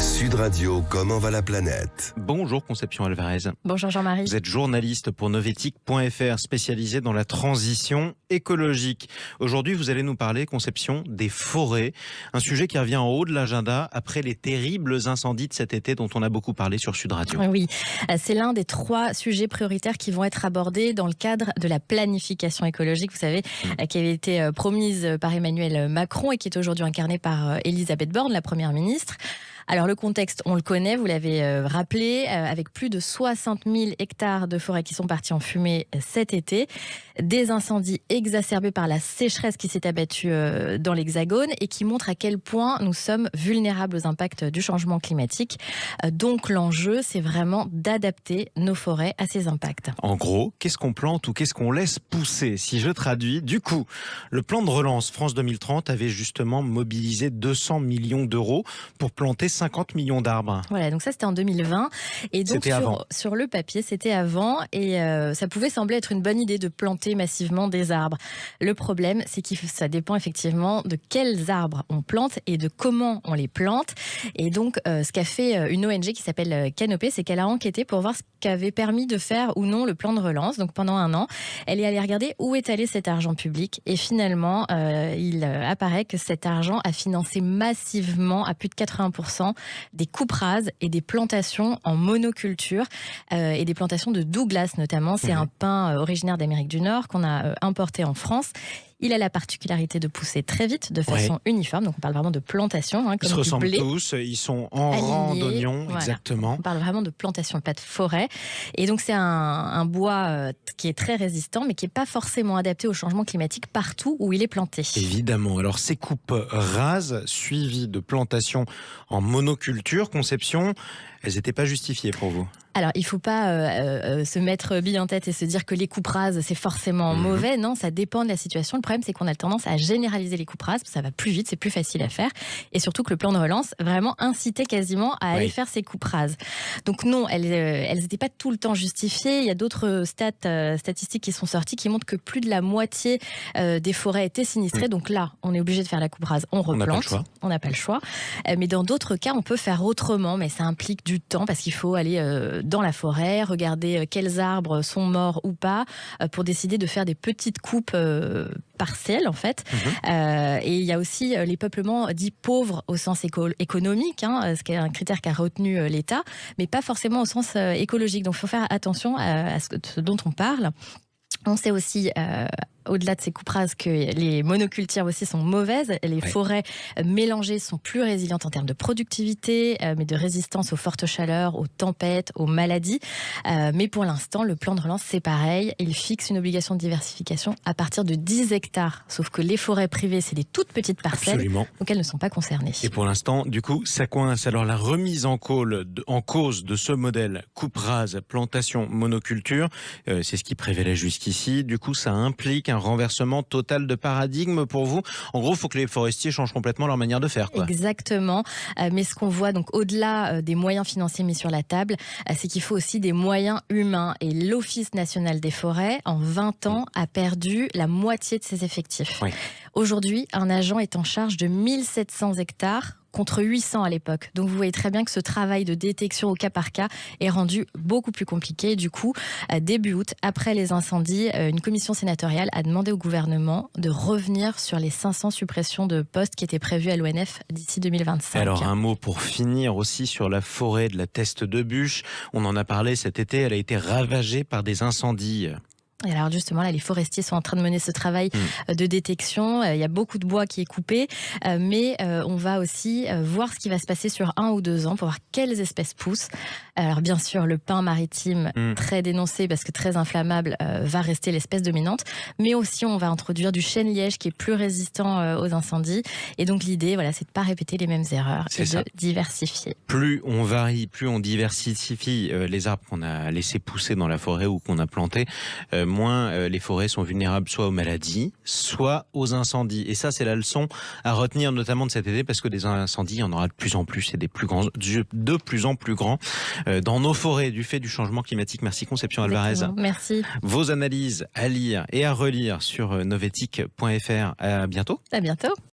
Sud Radio, comment va la planète? Bonjour Conception Alvarez. Bonjour Jean-Marie. Vous êtes journaliste pour Novetic.fr, spécialisé dans la transition écologique. Aujourd'hui, vous allez nous parler, Conception, des forêts. Un sujet qui revient en haut de l'agenda après les terribles incendies de cet été dont on a beaucoup parlé sur Sud Radio. Oui, c'est l'un des 3 sujets prioritaires qui vont être abordés dans le cadre de la planification écologique, vous savez, qui avait été promise par Emmanuel Macron et qui est aujourd'hui incarnée par Elisabeth Borne, la Première ministre. Alors le contexte, on le connaît, vous l'avez rappelé, avec plus de 60 000 hectares de forêt qui sont partis en fumée cet été, des incendies exacerbés par la sécheresse qui s'est abattue dans l'Hexagone et qui montrent à quel point nous sommes vulnérables aux impacts du changement climatique. Donc l'enjeu, c'est vraiment d'adapter nos forêts à ces impacts. En gros, qu'est-ce qu'on plante ou qu'est-ce qu'on laisse pousser? Si je traduis, du coup, le plan de relance France 2030 avait justement mobilisé 200 millions d'euros pour planter 50 millions d'arbres. Voilà, donc ça c'était en 2020. Et donc sur le papier, c'était avant et ça pouvait sembler être une bonne idée de planter massivement des arbres. Le problème, c'est que ça dépend effectivement de quels arbres on plante et de comment on les plante. Et donc, ce qu'a fait une ONG qui s'appelle Canopée, c'est qu'elle a enquêté pour voir ce qu'avait permis de faire ou non le plan de relance. Donc pendant un an, elle est allée regarder où est allé cet argent public. Et finalement, il apparaît que cet argent a financé massivement, à plus de 80%, des coupes rases et des plantations en monoculture et des plantations de Douglas notamment. C'est un pin originaire d'Amérique du Nord qu'on a importé en France. Il a la particularité de pousser très vite, de façon uniforme. Donc on parle vraiment de plantation. Comme ils se ressemblent blé, tous, ils sont en rang d'oignons, voilà. Exactement. On parle vraiment de plantation, pas de forêt. Et donc c'est un bois qui est très résistant, mais qui n'est pas forcément adapté au changement climatique partout où il est planté. Évidemment. Alors ces coupes rases, suivies de plantations en monoculture, Conception, elles n'étaient pas justifiées pour vous? Alors, il ne faut pas se mettre bille en tête et se dire que les coupes rases, c'est forcément mauvais. Non, ça dépend de la situation. Le problème, c'est qu'on a tendance à généraliser les coupes rases. Ça va plus vite, c'est plus facile à faire. Et surtout que le plan de relance vraiment incitait quasiment à aller faire ces coupes rases. Donc non, elles n'étaient pas tout le temps justifiées. Il y a d'autres statistiques qui sont sorties qui montrent que plus de la moitié des forêts étaient sinistrées. Donc là, on est obligé de faire la coupe rase. On replante. On n'a pas le choix. Mais dans d'autres cas, on peut faire autrement. Mais ça implique du temps parce qu'il faut aller dans la forêt, regarder quels arbres sont morts ou pas, pour décider de faire des petites coupes partielles en fait. Et il y a aussi les peuplements dits pauvres au sens économique, ce qui est un critère qu'a retenu l'État, mais pas forcément au sens écologique. Donc il faut faire attention à ce dont on parle. On sait aussi, au-delà de ces coupes rases, que les monocultures aussi sont mauvaises. Les forêts mélangées sont plus résilientes en termes de productivité, mais de résistance aux fortes chaleurs, aux tempêtes, aux maladies. Mais pour l'instant, le plan de relance, c'est pareil. Il fixe une obligation de diversification à partir de 10 hectares. Sauf que les forêts privées, c'est des toutes petites parcelles. Absolument. Donc elles ne sont pas concernées. Et pour l'instant, du coup, ça coince. Alors la remise en cause de ce modèle coupe rase, plantation, monoculture, c'est ce qui prévalait jusqu'ici. Du coup, ça implique un renversement total de paradigme pour vous. En gros, il faut que les forestiers changent complètement leur manière de faire, quoi. Exactement. Mais ce qu'on voit, donc au-delà des moyens financiers mis sur la table, c'est qu'il faut aussi des moyens humains. Et l'Office national des forêts, en 20 ans, a perdu la moitié de ses effectifs. Aujourd'hui, un agent est en charge de 1700 hectares contre 800 à l'époque. Donc vous voyez très bien que ce travail de détection au cas par cas est rendu beaucoup plus compliqué. Du coup, début août, après les incendies, une commission sénatoriale a demandé au gouvernement de revenir sur les 500 suppressions de postes qui étaient prévues à l'ONF d'ici 2025. Alors un mot pour finir aussi sur la forêt de la Teste de Buch. On en a parlé cet été, elle a été ravagée par des incendies. Et alors justement, là, les forestiers sont en train de mener ce travail de détection. Il y a beaucoup de bois qui est coupé, mais on va aussi voir ce qui va se passer sur 1 ou 2 ans pour voir quelles espèces poussent. Alors bien sûr, le pin maritime, très dénoncé parce que très inflammable, va rester l'espèce dominante. Mais aussi, on va introduire du chêne-liège qui est plus résistant aux incendies. Et donc l'idée, voilà, c'est de ne pas répéter les mêmes erreurs et de diversifier. Plus on varie, plus on diversifie les arbres qu'on a laissés pousser dans la forêt ou qu'on a plantés, moins les forêts sont vulnérables soit aux maladies, soit aux incendies. Et ça, c'est la leçon à retenir notamment de cet été, parce que des incendies, il y en aura de plus en plus et de plus en plus grands dans nos forêts du fait du changement climatique. Merci Conception Alvarez. Merci. Vos analyses à lire et à relire sur novetic.fr. À bientôt. À bientôt.